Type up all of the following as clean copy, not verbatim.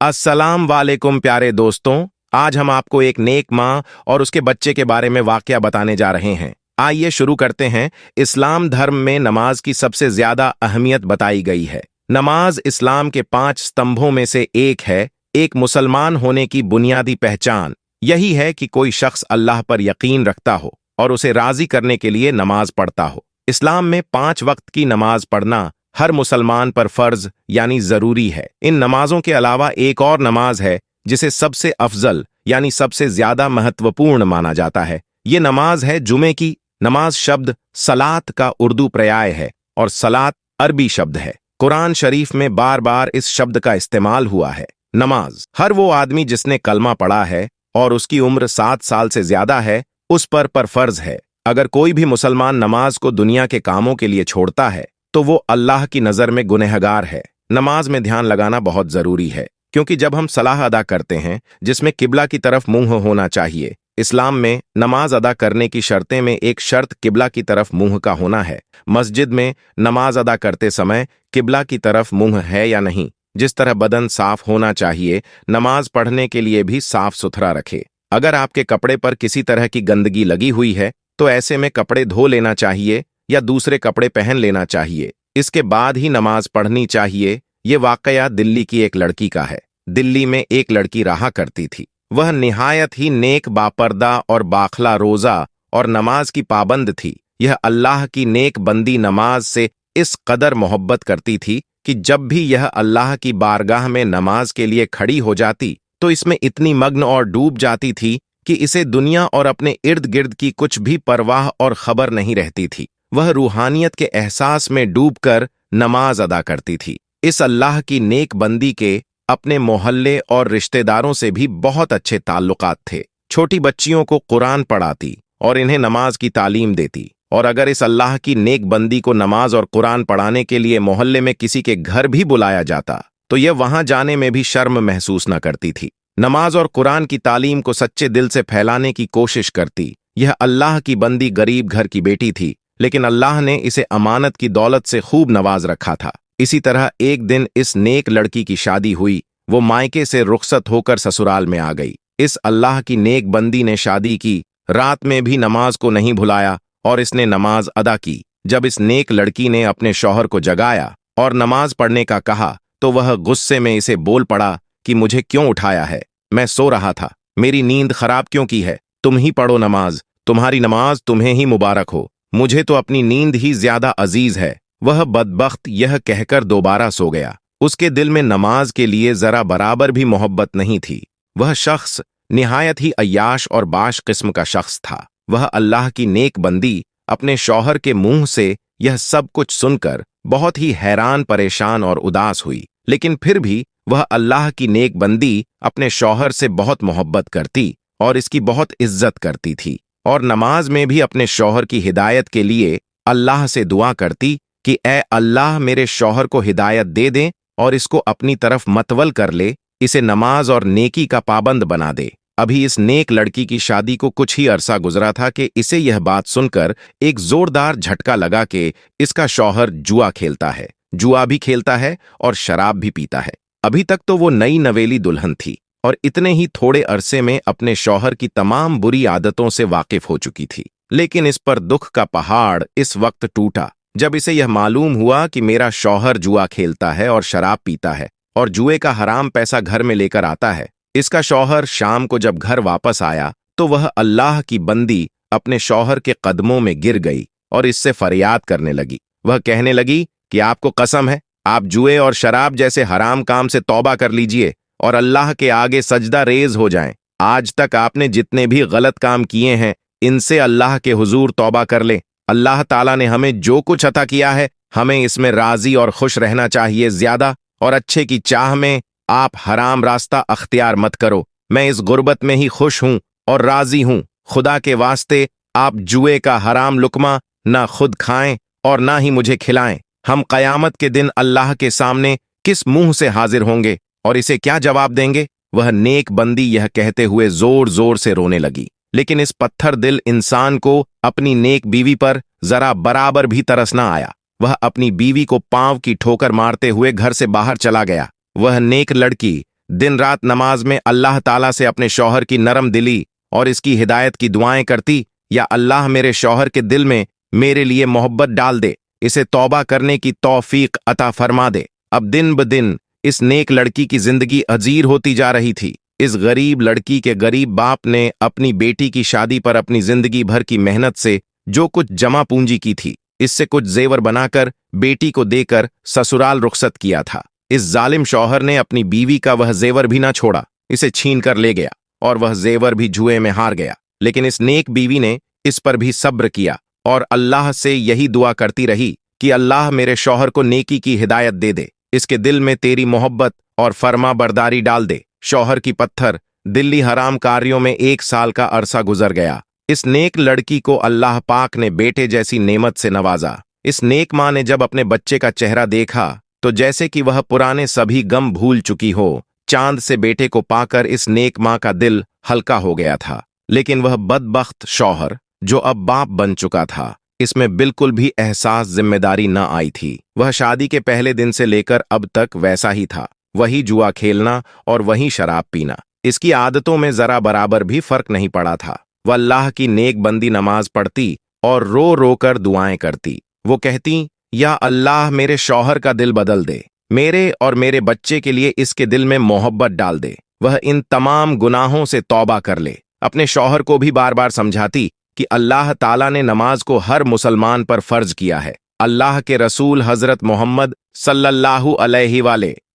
अस्सलाम वालेकुम प्यारे दोस्तों। आज हम आपको एक नेक माँ और उसके बच्चे के बारे में वाकया बताने जा रहे हैं। आइए शुरू करते हैं। इस्लाम धर्म में नमाज की सबसे ज्यादा अहमियत बताई गई है। नमाज इस्लाम के 5 स्तंभों में से एक है। एक मुसलमान होने की बुनियादी पहचान यही है कि कोई शख्स अल्लाह पर यकीन रखता हो और उसे राजी करने के लिए नमाज पढ़ता हो। इस्लाम में 5 वक्त की नमाज पढ़ना हर मुसलमान पर फर्ज यानी जरूरी है। इन नमाजों के अलावा एक और नमाज है जिसे सबसे अफजल यानी सबसे ज्यादा महत्वपूर्ण माना जाता है। ये नमाज है जुमे की नमाज। शब्द सलात का उर्दू पर्याय है और सलात अरबी शब्द है। कुरान शरीफ में बार बार इस शब्द का इस्तेमाल हुआ है। नमाज हर वो आदमी जिसने कलमा पढ़ा है और उसकी उम्र 7 साल से ज्यादा है उस पर फर्ज है। अगर कोई भी मुसलमान नमाज को दुनिया के कामों के लिए छोड़ता है तो वो अल्लाह की नज़र में गुनहगार है। नमाज में ध्यान लगाना बहुत ज़रूरी है क्योंकि जब हम सलाह अदा करते हैं जिसमें किबला की तरफ मुंह होना चाहिए। इस्लाम में नमाज अदा करने की शर्तें में एक शर्त किबला की तरफ मुंह का होना है। मस्जिद में नमाज अदा करते समय किबला की तरफ मुंह है या नहीं। जिस तरह बदन साफ होना चाहिए, नमाज पढ़ने के लिए भी साफ सुथरा रखे। अगर आपके कपड़े पर किसी तरह की गंदगी लगी हुई है तो ऐसे में कपड़े धो लेना चाहिए या दूसरे कपड़े पहन लेना चाहिए। इसके बाद ही नमाज पढ़नी चाहिए। ये वाकया दिल्ली की एक लड़की का है। दिल्ली में एक लड़की रहा करती थी। वह निहायत ही नेक, बापर्दा और बाखला रोजा और नमाज की पाबंद थी। यह अल्लाह की नेक बंदी नमाज से इस कदर मोहब्बत करती थी कि जब भी यह अल्लाह की बारगाह में नमाज के लिए खड़ी हो जाती तो इसमें इतनी मग्न और डूब जाती थी कि इसे दुनिया और अपने इर्द गिर्द की कुछ भी परवाह और खबर नहीं रहती थी। वह रूहानियत के एहसास में डूबकर नमाज अदा करती थी। इस अल्लाह की नेक बंदी के अपने मोहल्ले और रिश्तेदारों से भी बहुत अच्छे ताल्लुकात थे। छोटी बच्चियों को कुरान पढ़ाती और इन्हें नमाज की तालीम देती। और अगर इस अल्लाह की नेक बंदी को नमाज और कुरान पढ़ाने के लिए मोहल्ले में किसी के घर भी बुलाया जाता तो यह वहां जाने में भी शर्म महसूस न करती थी। नमाज और कुरान की तालीम को सच्चे दिल से फैलाने की कोशिश करती। यह अल्लाह की बंदी गरीब घर की बेटी थी, लेकिन अल्लाह ने इसे अमानत की दौलत से खूब नवाज रखा था। इसी तरह एक दिन इस नेक लड़की की शादी हुई। वो मायके से रुखसत होकर ससुराल में आ गई। इस अल्लाह की नेक बंदी ने शादी की। रात में भी नमाज को नहीं भुलाया और इसने नमाज अदा की। जब इस नेक लड़की ने अपने शौहर को जगाया और नमाज पढ़ने का कहा तो वह गुस्से में इसे बोल पड़ा कि मुझे क्यों उठाया है, मैं सो रहा था। मेरी नींद खराब क्यों की है? तुम ही पढ़ो नमाज, तुम्हारी नमाज तुम्हें ही मुबारक हो। मुझे तो अपनी नींद ही ज्यादा अजीज है। वह बदबख्त यह कहकर दोबारा सो गया। उसके दिल में नमाज के लिए जरा बराबर भी मोहब्बत नहीं थी। वह शख्स निहायत ही अय्याश और बाश किस्म का शख्स था। वह अल्लाह की नेक बंदी अपने शौहर के मुंह से यह सब कुछ सुनकर बहुत ही हैरान, परेशान और उदास हुई। लेकिन फिर भी वह अल्लाह की नेक बंदी अपने शौहर से बहुत मोहब्बत करती और इसकी बहुत इज्जत करती थी और नमाज में भी अपने शौहर की हिदायत के लिए अल्लाह से दुआ करती कि ए अल्लाह, मेरे शौहर को हिदायत दे दे और इसको अपनी तरफ मतवल कर ले, इसे नमाज और नेकी का पाबंद बना दे। अभी इस नेक लड़की की शादी को कुछ ही अरसा गुजरा था कि इसे यह बात सुनकर एक जोरदार झटका लगा कि इसका शौहर जुआ खेलता है। जुआ भी खेलता है और शराब भी पीता है। अभी तक तो वो नई नवेली दुल्हन थी और इतने ही थोड़े अरसे में अपने शौहर की तमाम बुरी आदतों से वाकिफ हो चुकी थी। लेकिन इस पर दुख का पहाड़ इस वक्त टूटा जब इसे यह मालूम हुआ कि मेरा शौहर जुआ खेलता है और शराब पीता है और जुए का हराम पैसा घर में लेकर आता है। इसका शौहर शाम को जब घर वापस आया तो वह अल्लाह की बंदी अपने शौहर के कदमों में गिर गई और इससे फरियाद करने लगी। वह कहने लगी कि आपको कसम है, आप जुए और शराब जैसे हराम काम से तौबा कर लीजिए और अल्लाह के आगे सजदा रेज हो जाएं। आज तक आपने जितने भी गलत काम किए हैं इनसे अल्लाह के हुजूर तौबा कर ले। अल्लाह ताला ने हमें जो कुछ अता किया है हमें इसमें राजी और खुश रहना चाहिए। ज्यादा और अच्छे की चाह में आप हराम रास्ता अख्तियार मत करो। मैं इस गुर्बत में ही खुश हूं और राजी हूं। खुदा के वास्ते आप जुए का हराम लुकमा ना खुद खाएं और ना ही मुझे खिलाएं। हम कयामत के दिन अल्लाह के सामने किस मुंह से हाजिर होंगे और इसे क्या जवाब देंगे? वह नेक बंदी यह कहते हुए जोर जोर से रोने लगी। लेकिन इस पत्थर दिल इंसान को अपनी नेक बीवी पर जरा बराबर भी तरस न आया। वह अपनी बीवी को पांव की ठोकर मारते हुए घर से बाहर चला गया। वह नेक लड़की दिन रात नमाज में अल्लाह ताला से अपने शौहर की नरम दिली और इसकी हिदायत की दुआएं करती, या अल्लाह मेरे शौहर के दिल में मेरे लिए मोहब्बत डाल दे, इसे तौबा करने की तौफीक अता फरमा दे। अब दिन ब दिन इस नेक लड़की की जिंदगी अजीर होती जा रही थी। इस गरीब लड़की के गरीब बाप ने अपनी बेटी की शादी पर अपनी जिंदगी भर की मेहनत से जो कुछ जमा पूंजी की थी, इससे कुछ जेवर बनाकर बेटी को देकर ससुराल रुखसत किया था। इस जालिम शौहर ने अपनी बीवी का वह जेवर भी ना छोड़ा, इसे छीन कर ले गया और वह जेवर भी जुए में हार गया। लेकिन इस नेक बीवी ने इस पर भी सब्र किया और अल्लाह से यही दुआ करती रही कि अल्लाह मेरे शौहर को नेकी की हिदायत दे दे, इसके दिल में तेरी मोहब्बत और फर्मा बरदारी डाल दे। शौहर की पत्थर दिल्ली हराम कार्यों में 1 साल का अरसा गुजर गया। इस नेक लड़की को अल्लाह पाक ने बेटे जैसी नेमत से नवाजा। इस नेक माँ ने जब अपने बच्चे का चेहरा देखा तो जैसे कि वह पुराने सभी गम भूल चुकी हो। चांद से बेटे को पाकर इस नेक माँ का दिल हल्का हो गया था। लेकिन वह बदबख्त शौहर जो अब बाप बन चुका था, इसमें बिल्कुल भी एहसास जिम्मेदारी न आई थी। वह शादी के पहले दिन से लेकर अब तक वैसा ही था, वही जुआ खेलना और वही शराब पीना। इसकी आदतों में जरा बराबर भी फर्क नहीं पड़ा था। वह अल्लाह की नेक बंदी नमाज पढ़ती और रो रो कर दुआएं करती। वो कहती, या अल्लाह मेरे शौहर का दिल बदल दे, मेरे और मेरे बच्चे के लिए इसके दिल में मोहब्बत डाल दे, वह इन तमाम गुनाहों से तौबा कर ले। अपने शौहर को भी बार बार समझाती कि अल्लाह ताला ने नमाज को हर मुसलमान पर फर्ज किया है। अल्लाह के रसूल हजरत मोहम्मद सल्लल्लाहु अलैहि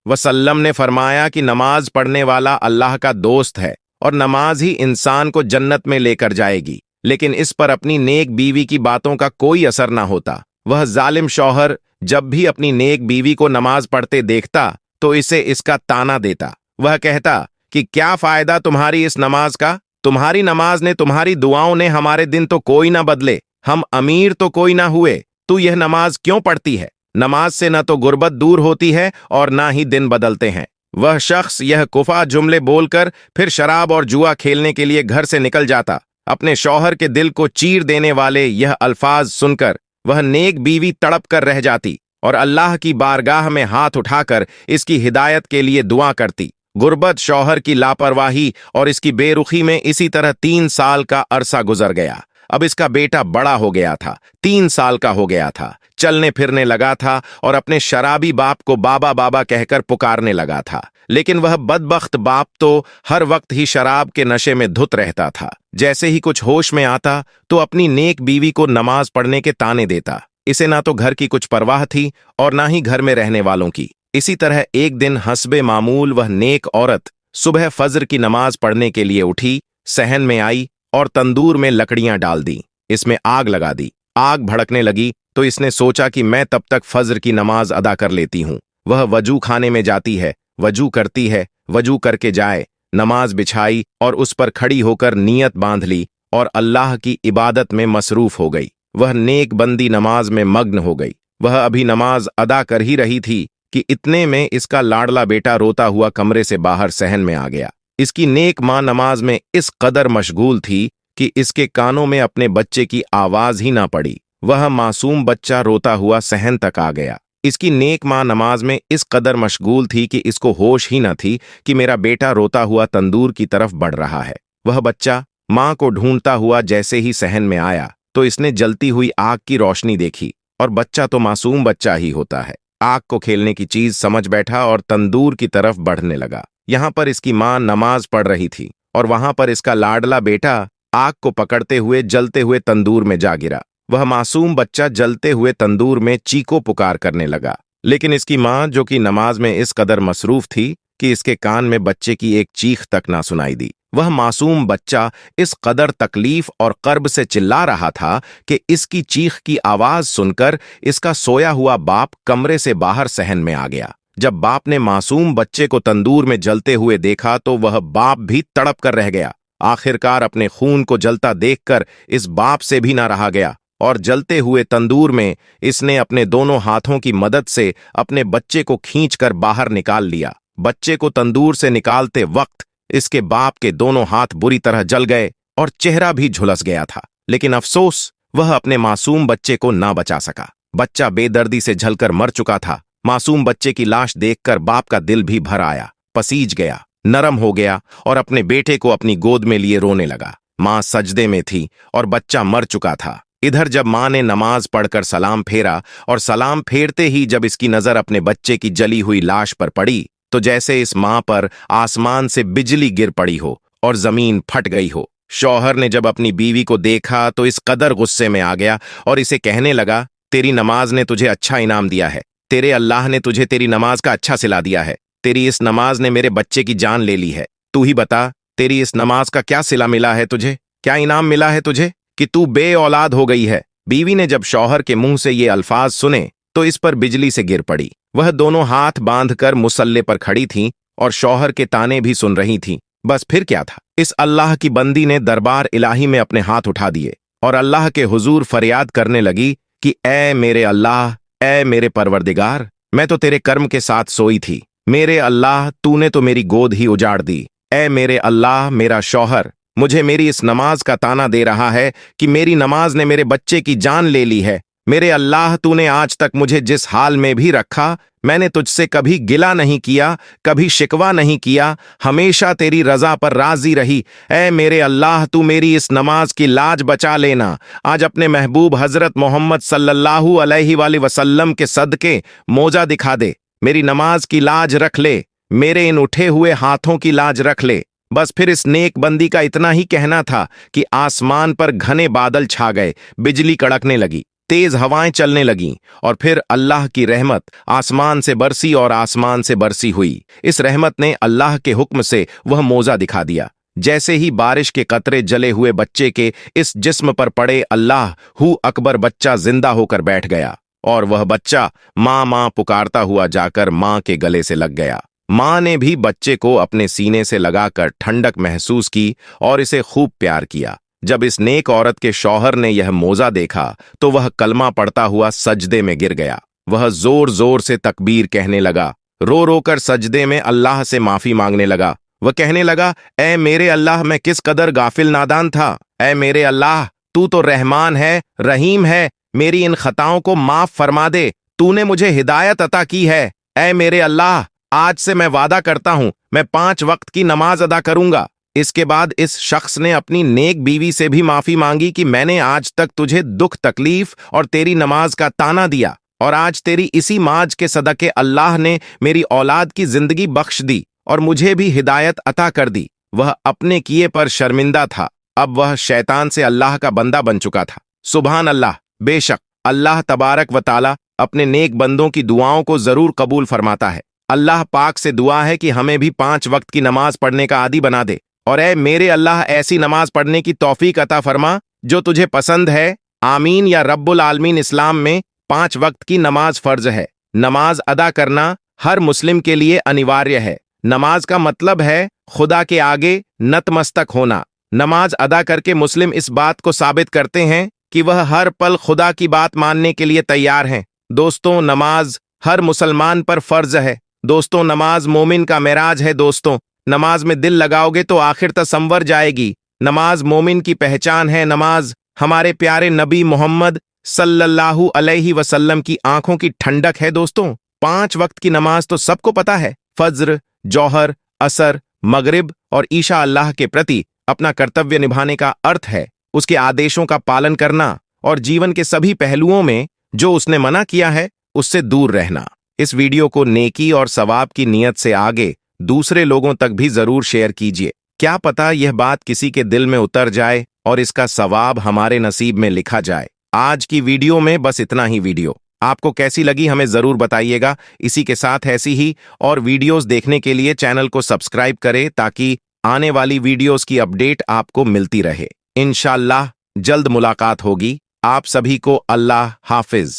वसल्लम ने फरमाया कि नमाज पढ़ने वाला अल्लाह का दोस्त है और नमाज ही इंसान को जन्नत में लेकर जाएगी। लेकिन इस पर अपनी नेक बीवी की बातों का कोई असर ना होता। वह जालिम शौहर जब भी अपनी नेक बीवी को नमाज पढ़ते देखता तो इसे इसका ताना देता। वह कहता कि क्या फायदा तुम्हारी इस नमाज का, तुम्हारी नमाज ने, तुम्हारी दुआओं ने हमारे दिन तो कोई ना बदले, हम अमीर तो कोई ना हुए, तू यह नमाज क्यों पढ़ती है? नमाज से न तो गुर्बत दूर होती है और ना ही दिन बदलते हैं। वह शख्स यह कुफा जुमले बोलकर फिर शराब और जुआ खेलने के लिए घर से निकल जाता। अपने शौहर के दिल को चीर देने वाले यह अल्फाज सुनकर वह नेक बीवी तड़प कर रह जाती और अल्लाह की बारगाह में हाथ उठाकर इसकी हिदायत के लिए दुआ करती। गुर्बत, शौहर की लापरवाही और इसकी बेरुखी में इसी तरह 3 साल का अरसा गुजर गया। अब इसका बेटा बड़ा हो गया था, 3 साल का हो गया था, चलने फिरने लगा था और अपने शराबी बाप को बाबा बाबा कहकर पुकारने लगा था। लेकिन वह बदबख्त बाप तो हर वक्त ही शराब के नशे में धुत रहता था। जैसे ही कुछ होश में आता तो अपनी नेक बीवी को नमाज पढ़ने के ताने देता। इसे ना तो घर की कुछ परवाह थी और ना ही घर में रहने वालों की। इसी तरह एक दिन हस्बे मामूल वह नेक औरत सुबह फज्र की नमाज पढ़ने के लिए उठी, सहन में आई और तंदूर में लकड़ियां डाल दी, इसमें आग लगा दी। आग भड़कने लगी तो इसने सोचा कि मैं तब तक फज्र की नमाज अदा कर लेती हूँ। वह वजू खाने में जाती है, वजू करती है, वजू करके जाए, नमाज बिछाई और उस पर खड़ी होकर नियत बांध ली और अल्लाह की इबादत में मसरूफ हो गई। वह नेक बंदी नमाज में मग्न हो गई। वह अभी नमाज अदा कर ही रही थी कि इतने में इसका लाडला बेटा रोता हुआ कमरे से बाहर सहन में आ गया। इसकी नेक मां नमाज में इस कदर मशगूल थी कि इसके कानों में अपने बच्चे की आवाज ही ना पड़ी। वह मासूम बच्चा रोता हुआ सहन तक आ गया। इसकी नेक मां नमाज में इस कदर मशगूल थी कि इसको होश ही न थी कि मेरा बेटा रोता हुआ तंदूर की तरफ बढ़ रहा है। वह बच्चा मां को ढूंढता हुआ जैसे ही सहन में आया तो इसने जलती हुई आग की रोशनी देखी और बच्चा तो मासूम बच्चा ही होता है। आग को खेलने की चीज समझ बैठा और तंदूर की तरफ बढ़ने लगा। यहाँ पर इसकी मां नमाज पढ़ रही थी और वहां पर इसका लाडला बेटा आग को पकड़ते हुए जलते हुए तंदूर में जा गिरा। वह मासूम बच्चा जलते हुए तंदूर में चीखो पुकार करने लगा। लेकिन इसकी मां, जो कि नमाज में इस कदर मसरूफ थी कि इसके कान में बच्चे की एक चीख तक ना सुनाई दी। वह मासूम बच्चा इस कदर तकलीफ और कर्ब से चिल्ला रहा था कि इसकी चीख की आवाज सुनकर इसका सोया हुआ बाप कमरे से बाहर सहन में आ गया। जब बाप ने मासूम बच्चे को तंदूर में जलते हुए देखा तो वह बाप भी तड़प कर रह गया। आखिरकार अपने खून को जलता देखकर इस बाप से भी ना रहा गया और जलते हुए तंदूर में इसने अपने दोनों हाथों की मदद से अपने बच्चे को खींचकर बाहर निकाल लिया। बच्चे को तंदूर से निकालते वक्त इसके बाप के दोनों हाथ बुरी तरह जल गए और चेहरा भी झुलस गया था। लेकिन अफसोस, वह अपने मासूम बच्चे को ना बचा सका। बच्चा बेदर्दी से झलकर मर चुका था। मासूम बच्चे की लाश देखकर बाप का दिल भी भर आया, पसीज गया नरम हो गया और अपने बेटे को अपनी गोद में लिए रोने लगा। माँ सजदे में थी और बच्चा मर चुका था। इधर जब माँ ने नमाज पढ़कर सलाम फेरा और सलाम फेरते ही जब इसकी नजर अपने बच्चे की जली हुई लाश पर पड़ी तो जैसे इस माँ पर आसमान से बिजली गिर पड़ी हो और जमीन फट गई हो। शौहर ने जब अपनी बीवी को देखा तो इस कदर गुस्से में आ गया और इसे कहने लगा, तेरी नमाज ने तुझे अच्छा इनाम दिया है, तेरे अल्लाह ने तुझे तेरी नमाज का अच्छा सिला दिया है। तेरी इस नमाज ने मेरे बच्चे की जान ले ली है। तू ही बता, तेरी इस नमाज का क्या सिला मिला है तुझे, क्या इनाम मिला है तुझे कि तू बे औलाद हो गई है। बीवी ने जब शौहर के मुंह से ये अल्फाज सुने तो इस पर बिजली से गिर पड़ी। वह दोनों हाथ बांधकर मुसल्ले पर खड़ी थीं और शौहर के ताने भी सुन रही थीं। बस फिर क्या था, इस अल्लाह की बंदी ने दरबार इलाही में अपने हाथ उठा दिए और अल्लाह के हुजूर फरियाद करने लगी कि ए मेरे अल्लाह, ए मेरे परवरदिगार, मैं तो तेरे कर्म के साथ सोई थी। मेरे अल्लाह, तूने तो मेरी गोद ही उजाड़ दी। ए मेरे अल्लाह, मेरा शौहर मुझे मेरी इस नमाज का ताना दे रहा है कि मेरी नमाज ने मेरे बच्चे की जान ले ली है। मेरे अल्लाह, तूने आज तक मुझे जिस हाल में भी रखा, मैंने तुझसे कभी गिला नहीं किया, कभी शिकवा नहीं किया, हमेशा तेरी रजा पर राजी रही। ऐ मेरे अल्लाह, तू मेरी इस नमाज की लाज बचा लेना। आज अपने महबूब हजरत मोहम्मद सल्लल्लाहु अलैहि वसल्लम के सदके मोजा दिखा दे, मेरी नमाज की लाज रख ले, मेरे इन उठे हुए हाथों की लाज रख ले। बस फिर इस नेक बंदी का इतना ही कहना था कि आसमान पर घने बादल छा गए, बिजली कड़कने लगी, तेज हवाएं चलने लगीं और फिर अल्लाह की रहमत आसमान से बरसी और आसमान से बरसी हुई। इस रहमत ने अल्लाह के हुक्म से वह मोजा दिखा दिया। जैसे ही बारिश के कतरे जले हुए बच्चे के इस जिस्म पर पड़े, अल्लाह हू अकबर, बच्चा जिंदा होकर बैठ गया और वह बच्चा माँ माँ पुकारता हुआ जाकर माँ के गले से लग गया। माँ ने भी बच्चे को अपने सीने से लगाकर ठंडक महसूस की और इसे खूब प्यार किया। जब इस नेक औरत के शौहर ने यह मोजा देखा तो वह कलमा पढ़ता हुआ सजदे में गिर गया। वह जोर जोर से तकबीर कहने लगा, रो रो कर सजदे में अल्लाह से माफी मांगने लगा। वह कहने लगा, ऐ मेरे अल्लाह, मैं किस कदर गाफिल नादान था। ऐ मेरे अल्लाह, तू तो रहमान है, रहीम है, मेरी इन खताओं को माफ फरमा दे, तूने मुझे हिदायत अता की है। ऐ मेरे अल्लाह, आज से मैं वादा करता हूं, मैं 5 वक्त की नमाज अदा करूंगा। इसके बाद इस शख्स ने अपनी नेक बीवी से भी माफी मांगी कि मैंने आज तक तुझे दुख तकलीफ और तेरी नमाज का ताना दिया और आज तेरी इसी माज के सदके अल्लाह ने मेरी औलाद की जिंदगी बख्श दी और मुझे भी हिदायत अता कर दी। वह अपने किए पर शर्मिंदा था। अब वह शैतान से अल्लाह का बंदा बन चुका था। सुभान अल्लाह, बेशक अल्लाह तबारक व ताला अपने नेक बंदों की दुआओं को जरूर कबूल फरमाता है। अल्लाह पाक से दुआ है कि हमें भी 5 वक्त की नमाज पढ़ने का आदी बना दे और ऐ मेरे अल्लाह, ऐसी नमाज पढ़ने की तौफीक अता फरमा जो तुझे पसंद है। आमीन या रब्बुल आलमीन। इस्लाम में 5 वक्त की नमाज फर्ज है। नमाज अदा करना हर मुस्लिम के लिए अनिवार्य है। नमाज का मतलब है खुदा के आगे नतमस्तक होना। नमाज अदा करके मुस्लिम इस बात को साबित करते हैं कि वह हर पल खुदा की बात मानने के लिए तैयार हैं। दोस्तों, नमाज हर मुसलमान पर फर्ज है। दोस्तों, नमाज मोमिन का मेराज है। दोस्तों, नमाज में दिल लगाओगे तो आखिर तक संवर जाएगी। नमाज मोमिन की पहचान है। नमाज हमारे प्यारे नबी मोहम्मद सल्लल्लाहु अलैहि वसल्लम की आंखों की ठंडक है। दोस्तों, 5 वक्त की नमाज तो सबको पता है। फज्र, जौहर, असर, मगरिब और ईशा अल्लाह के प्रति अपना कर्तव्य निभाने का अर्थ है। उसके आदेशों का पालन करना और जीवन के सभी पहलुओं में जो उसने मना किया है उससे दूर रहना। इस वीडियो को नेकी और सवाब की नीयत से आगे दूसरे लोगों तक भी जरूर शेयर कीजिए। क्या पता यह बात किसी के दिल में उतर जाए और इसका सवाब हमारे नसीब में लिखा जाए। आज की वीडियो में बस इतना ही। वीडियो आपको कैसी लगी हमें जरूर बताइएगा। इसी के साथ ऐसी ही और वीडियोस देखने के लिए चैनल को सब्सक्राइब करें ताकि आने वाली वीडियोस की अपडेट आपको मिलती रहे। इंशाअल्लाह जल्द मुलाकात होगी। आप सभी को अल्लाह हाफिज।